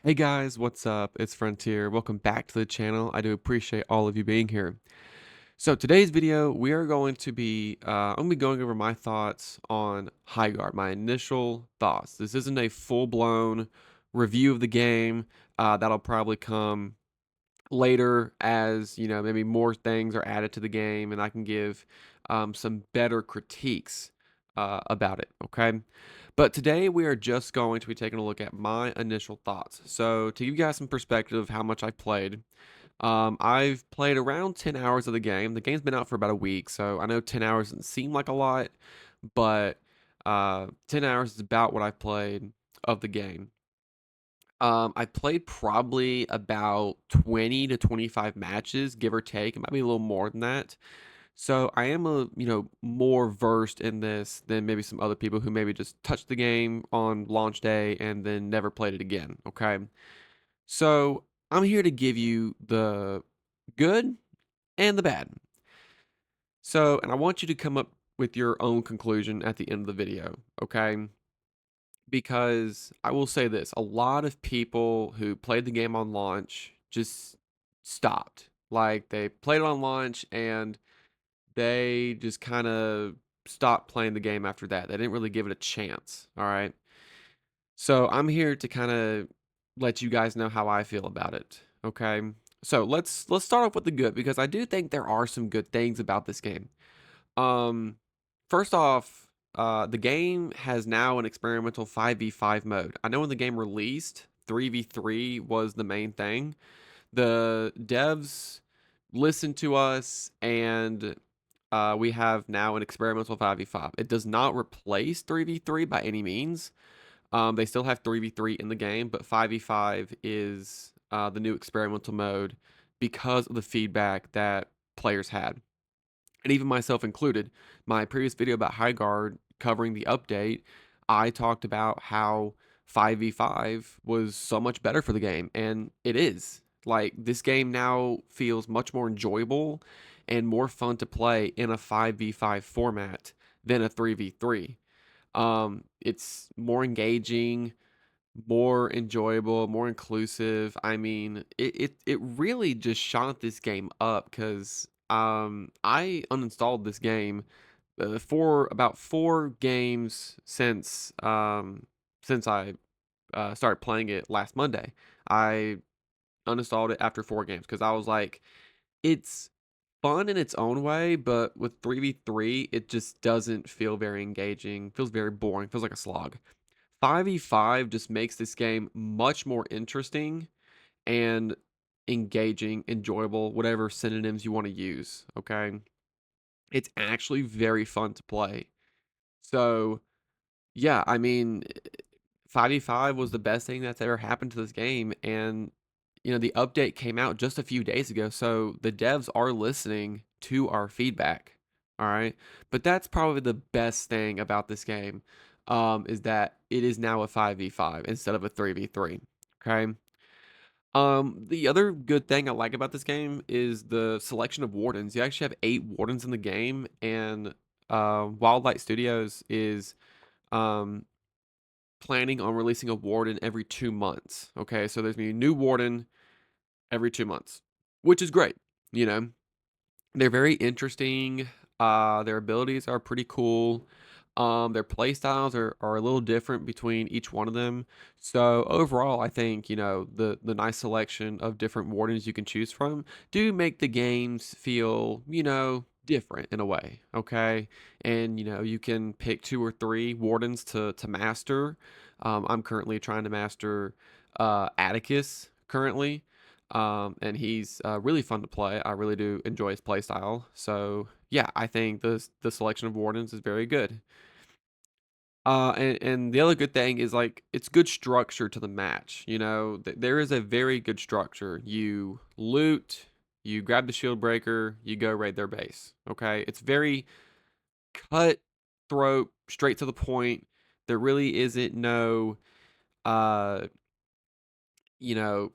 Hey guys, what's up? It's Frontier. Welcome back to the channel. I do appreciate all of you being here. So today's video, we are going to be, I'm going to be going over my thoughts on Highguard, my initial thoughts. This isn't a full-blown review of the game. That'll probably come later as, maybe more things are added to the game and I can give some better critiques about it, okay? But today we are just going to be taking a look at my initial thoughts. So to give you guys some perspective of how much I've played, I've played around 10 hours of the game. The game's been out for about a week, so I know 10 hours doesn't seem like a lot, but 10 hours is about what I've played of the game. I played probably about 20 to 25 matches, give or take. It might be a little more than that. So I am more versed in this than maybe some other people who maybe just touched the game on launch day and then never played it again. Okay. So I'm here to give you the good and the bad. So, and I want you to come up with your own conclusion at the end of the video. Okay. Because I will say this, a lot of people who played the game on launch just stopped. Like they played it on launch and they just kind of stopped playing the game after that. They didn't really give it a chance. All right. So I'm here to kind of let you guys know how I feel about it. Okay. So let's start off with the good because I do think there are some good things about this game. Um, First off, the game has now an experimental 5v5 mode. I know when the game released, 3v3 was the main thing. The devs listened to us and we have now an experimental 5v5. It does not replace 3v3 by any means. They still have 3v3 in the game, but 5v5 is the new experimental mode because of the feedback that players had. And even myself included, my previous video about Highguard covering the update, I talked about how 5v5 was so much better for the game, and it is. Like, this game now feels much more enjoyable and more fun to play in a 5v5 format than a 3v3. It's more engaging, more enjoyable, more inclusive. I mean, it really just shot this game up because I uninstalled this game for about 4 games since I started playing it last Monday. I uninstalled it after 4 games because I was like, it's fun in its own way, but with 3v3, it just doesn't feel very engaging. Feels very boring. Feels like a slog. 5v5 just makes this game much more interesting and engaging, enjoyable, whatever synonyms you want to use. Okay. It's actually very fun to play. So, yeah, I mean, 5v5 was the best thing that's ever happened to this game. And, the update came out just a few days ago. So the devs are listening to our feedback. All right. But that's probably the best thing about this game is that it is now a 5v5 instead of a 3v3. Okay. The other good thing I like about this game is the selection of wardens. You actually have 8 wardens in the game, and Wildlight Studios is um, planning on releasing a warden every 2 months. Okay, so there's gonna be a new warden every 2 months, which is great. You know, they're very interesting. Their abilities are pretty cool. Their play styles are a little different between each one of them. So overall, I think, the nice selection of different wardens you can choose from do make the games feel, different in a way. Okay. And, you can pick 2 or 3 wardens to master. I'm currently trying to master Atticus currently. And he's really fun to play. I really do enjoy his play style. So yeah, I think the selection of wardens is very good. And the other good thing is like it's good structure to the match. There is a very good structure. You loot, you grab the shield breaker, you go raid their base. Okay, it's very cutthroat, straight to the point. There really isn't no uh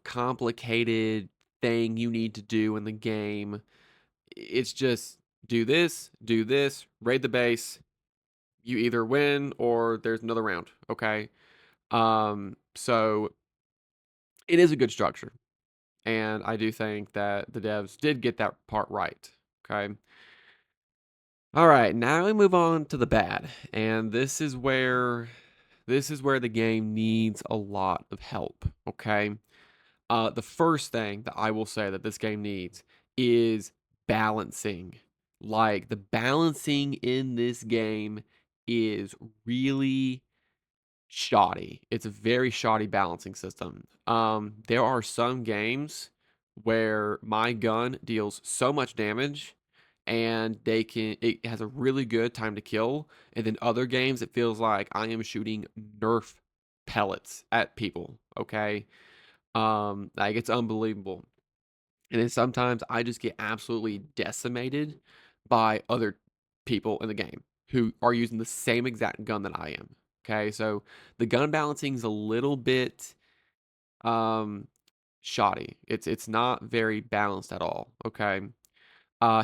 complicated thing you need to do in the game. It's just do this, raid the base. You either win or there's another round. Okay. So it is a good structure, and I do think that the devs did get that part right. Okay. All right, now we move on to the bad, and this is where the game needs a lot of help. Okay. The first thing that I will say that this game needs is balancing. Like the balancing in this game is really shoddy. It's a very shoddy balancing system. There are some games where my gun deals so much damage and it has a really good time to kill, and then other games it feels like I am shooting Nerf pellets at people, okay? Like it's unbelievable. And then sometimes I just get absolutely decimated by other people in the game who are using the same exact gun that I am. Okay, so the gun balancing is a little bit um shoddy. It's not very balanced at all. Okay.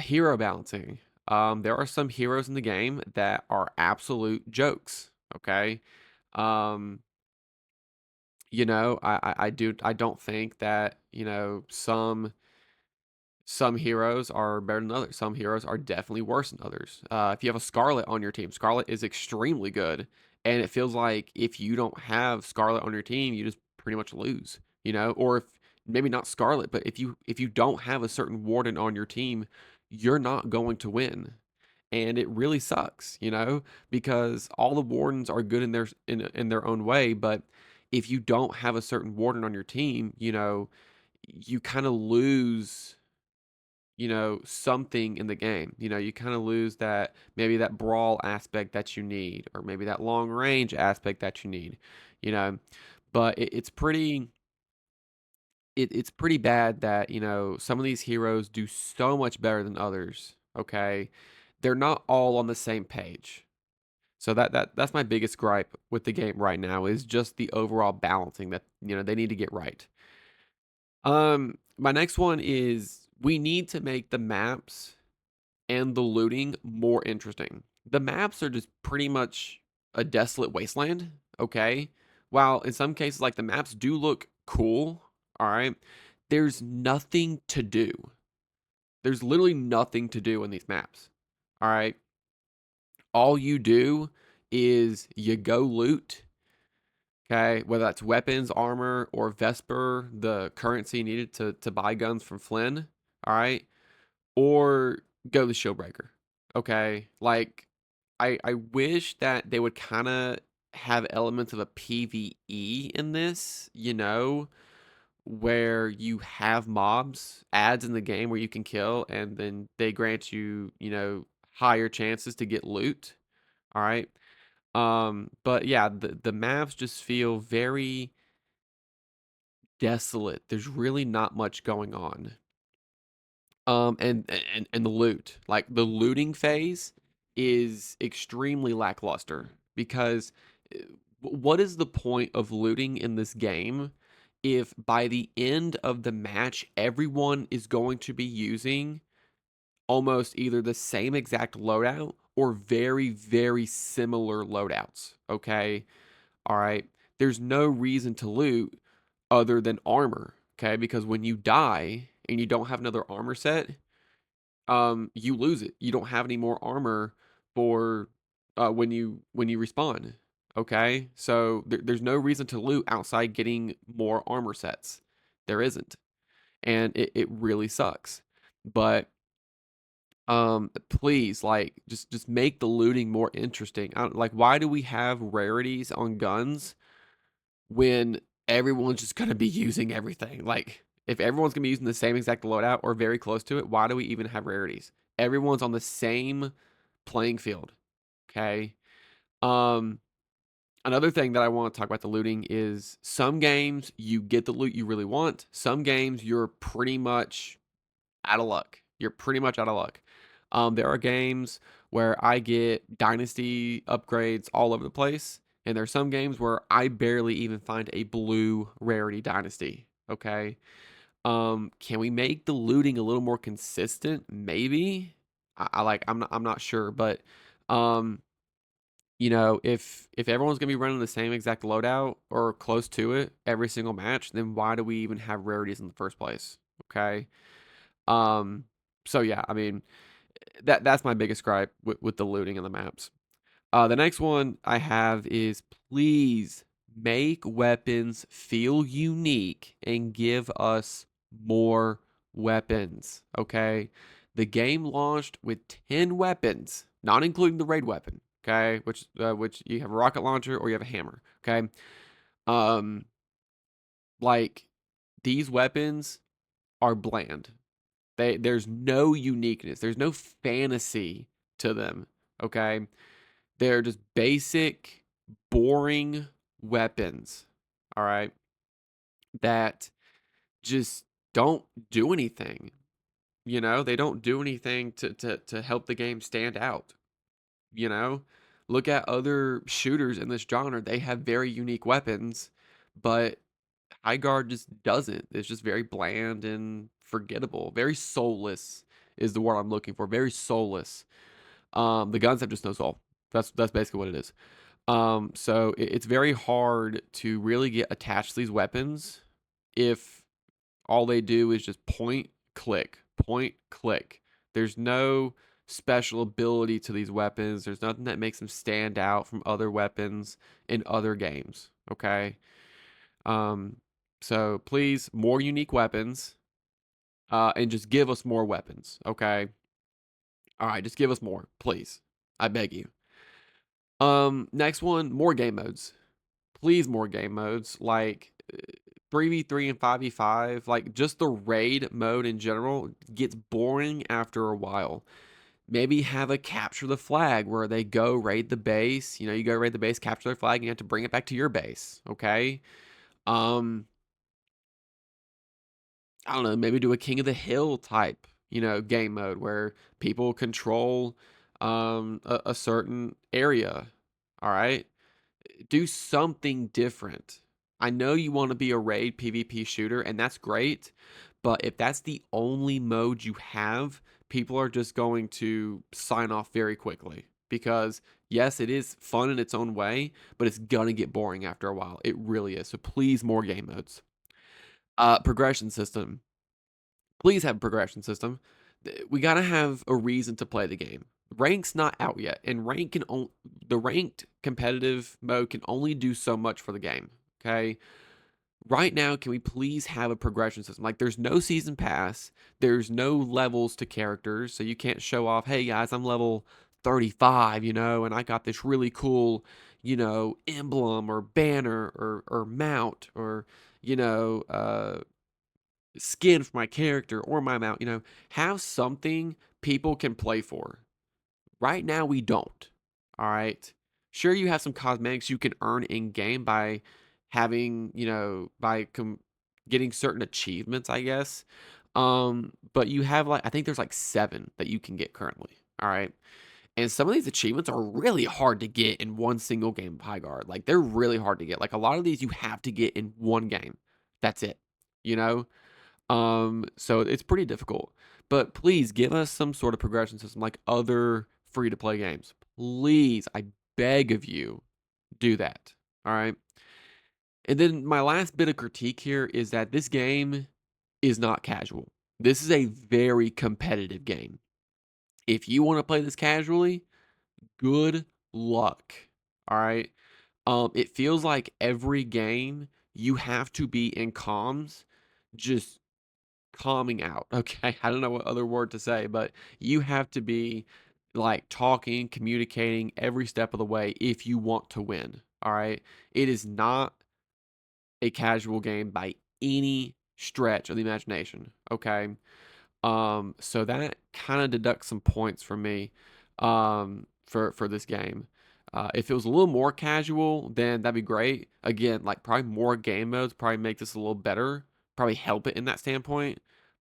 Hero balancing. There are some heroes in the game that are absolute jokes. Okay. Um, I don't think that, some heroes are better than others. Some heroes are definitely worse than others. If you have a Scarlet on your team, Scarlet is extremely good, and it feels like if you don't have Scarlet on your team, you just pretty much lose. Or if maybe not Scarlet, but if you don't have a certain Warden on your team, you're not going to win, and it really sucks. Because all the Wardens are good in their own way, but if you don't have a certain Warden on your team, you kind of lose something in the game. You kind of lose that maybe that brawl aspect that you need, or maybe that long range aspect that you need, you know. But it's pretty bad that, some of these heroes do so much better than others. Okay. They're not all on the same page. So that's my biggest gripe with the game right now is just the overall balancing that, they need to get right. My next one is we need to make the maps and the looting more interesting. The maps are just pretty much a desolate wasteland, okay? While in some cases, like the maps do look cool, all right, there's nothing to do. There's literally nothing to do in these maps, all right? All you do is you go loot, okay? Whether that's weapons, armor, or Vesper, the currency needed to buy guns from Flynn, all right? Or go the Showbreaker. Okay. Like I wish that they would kind of have elements of a PvE in this, where you have mobs, ads in the game where you can kill and then they grant you, higher chances to get loot. All right. But yeah, the maps just feel very desolate. There's really not much going on. And the loot, like the looting phase is extremely lackluster because what is the point of looting in this game if by the end of the match everyone is going to be using almost either the same exact loadout or very, very similar loadouts? Okay. All right. There's no reason to loot other than armor. Okay. Because when you die and you don't have another armor set, you lose it. You don't have any more armor for when you respawn. Okay, so there's no reason to loot outside getting more armor sets. There isn't, and it really sucks. But please, like, just make the looting more interesting. Like, why do we have rarities on guns when everyone's just gonna be using everything? Like, if everyone's gonna be using the same exact loadout or very close to it, why do we even have rarities? Everyone's on the same playing field. Okay. Um, Another thing that I want to talk about the looting is some games you get the loot you really want. Some games you're pretty much out of luck. You're pretty much out of luck. There are games where I get dynasty upgrades all over the place, and there are some games where I barely even find a blue rarity dynasty. Okay. Can we make the looting a little more consistent? Maybe. I'm not sure, but um if everyone's gonna be running the same exact loadout or close to it every single match, then why do we even have rarities in the first place? Okay. Um, so yeah, I mean that's my biggest gripe with the looting in the maps. The next one I have is please make weapons feel unique and give us more weapons. Okay. The game launched with 10 weapons, not including the raid weapon. Okay, which you have a rocket launcher or you have a hammer. Okay, um, like these weapons are bland. There's no uniqueness. There's no fantasy to them. Okay, they're just basic, boring weapons. All right, that just don't do anything. They don't do anything to help the game stand out. You know, look at other shooters in this genre. They have very unique weapons, but Highguard just doesn't. It's just very bland and forgettable. Very soulless is the word I'm looking for. Very soulless. The guns have just no soul. That's basically what it is. So it's very hard to really get attached to these weapons if all they do is just point, click. There's no special ability to these weapons. There's nothing that makes them stand out from other weapons in other games. Okay. Um, so please, more unique weapons, and just give us more weapons. Okay. All right, just give us more, please. I beg you. Next one, more game modes. Please, more game modes. Like 3v3 and 5v5, like just the raid mode in general gets boring after a while. Maybe have a capture the flag where they go raid the base. You go raid the base, capture their flag, and you have to bring it back to your base. Okay. Um, I don't know, maybe do a King of the Hill type, game mode where people control a certain area. All right. Do something different. I know you want to be a raid PvP shooter, and that's great, but if that's the only mode you have, people are just going to sign off very quickly because yes, it is fun in its own way, but it's gonna get boring after a while. It really is. So please, more game modes. Progression system. Please have a progression system. We gotta have a reason to play the game. Rank's not out yet, and the ranked competitive mode can only do so much for the game. Okay, right now, can we please have a progression system? Like, there's no season pass, there's no levels to characters, so you can't show off, hey guys, I'm level 35, and I got this really cool, emblem or banner or mount or you know, skin for my character or my mount, have something people can play for. Right now, we don't. All right. Sure, you have some cosmetics you can earn in game by having, getting certain achievements, I guess. But you have I think there's like 7 that you can get currently. All right. And some of these achievements are really hard to get in one single game of Highguard. Like they're really hard to get. Like a lot of these you have to get in one game. That's it. You know? So it's pretty difficult. But please give us some sort of progression system like other free to play games. Please, I beg of you, do that. All right. And then my last bit of critique here is that this game is not casual. This is a very competitive game. If you want to play this casually, good luck. All right. It feels like every game you have to be in comms, just calming out. Okay. I don't know what other word to say, but you have to be like talking, communicating every step of the way if you want to win. All right. It is not a casual game by any stretch of the imagination. Okay. So that kind of deducts some points from me for this game. If it was a little more casual, then that'd be great. Again, like probably more game modes probably make this a little better, probably help it in that standpoint.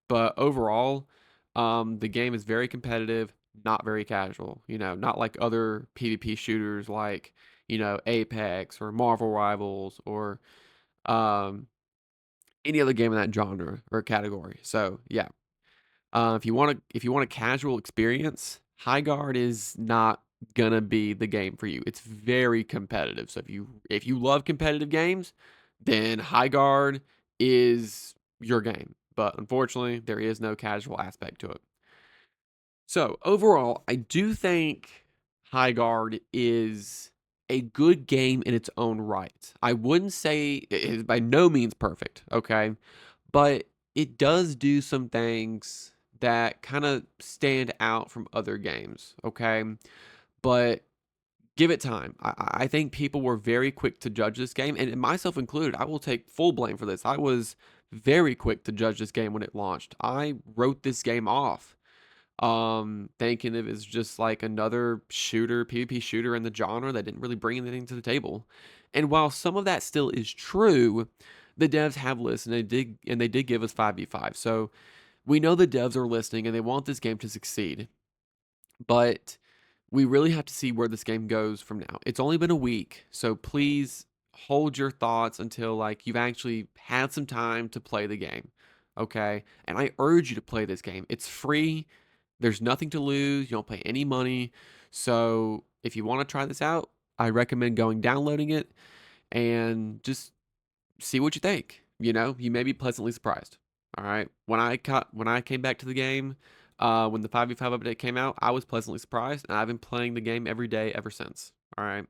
But overall, the game is very competitive, not very casual. Not like other PvP shooters like Apex or Marvel Rivals or um, any other game in that genre or category. So yeah, if you want a casual experience, Highguard is not gonna be the game for you. It's very competitive. So if you love competitive games, then Highguard is your game. But unfortunately, there is no casual aspect to it. So overall, I do think Highguard is a good game in its own right. I wouldn't say it is by no means perfect, okay? But it does do some things that kind of stand out from other games, okay? But give it time. I think people were very quick to judge this game, and myself included. I will take full blame for this. I was very quick to judge this game when it launched. I wrote this game off, thinking it was just like another shooter, PvP shooter in the genre that didn't really bring anything to the table. And while some of that still is true, the devs have listened. They did give us 5v5. So we know the devs are listening and they want this game to succeed. But we really have to see where this game goes from now. It's only been a week, so please hold your thoughts until like you've actually had some time to play the game. Okay? And I urge you to play this game. It's free. There's nothing to lose. You don't pay any money. So, if you want to try this out, I recommend going downloading it and just see what you think. You know, you may be pleasantly surprised. All right. When I came back to the game, when the 5v5 update came out, I was pleasantly surprised, and I've been playing the game every day ever since. All right.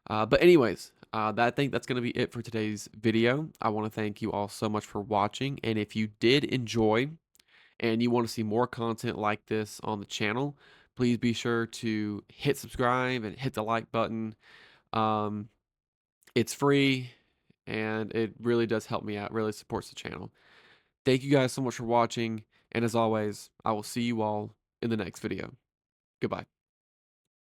But anyways, I think that's going to be it for today's video. I want to thank you all so much for watching, and if you did enjoy and you want to see more content like this on the channel, please be sure to hit subscribe and hit the like button. Um, it's free and it really does help me out, really supports the channel. Thank you guys so much for watching, and as always, I will see you all in the next video. Goodbye.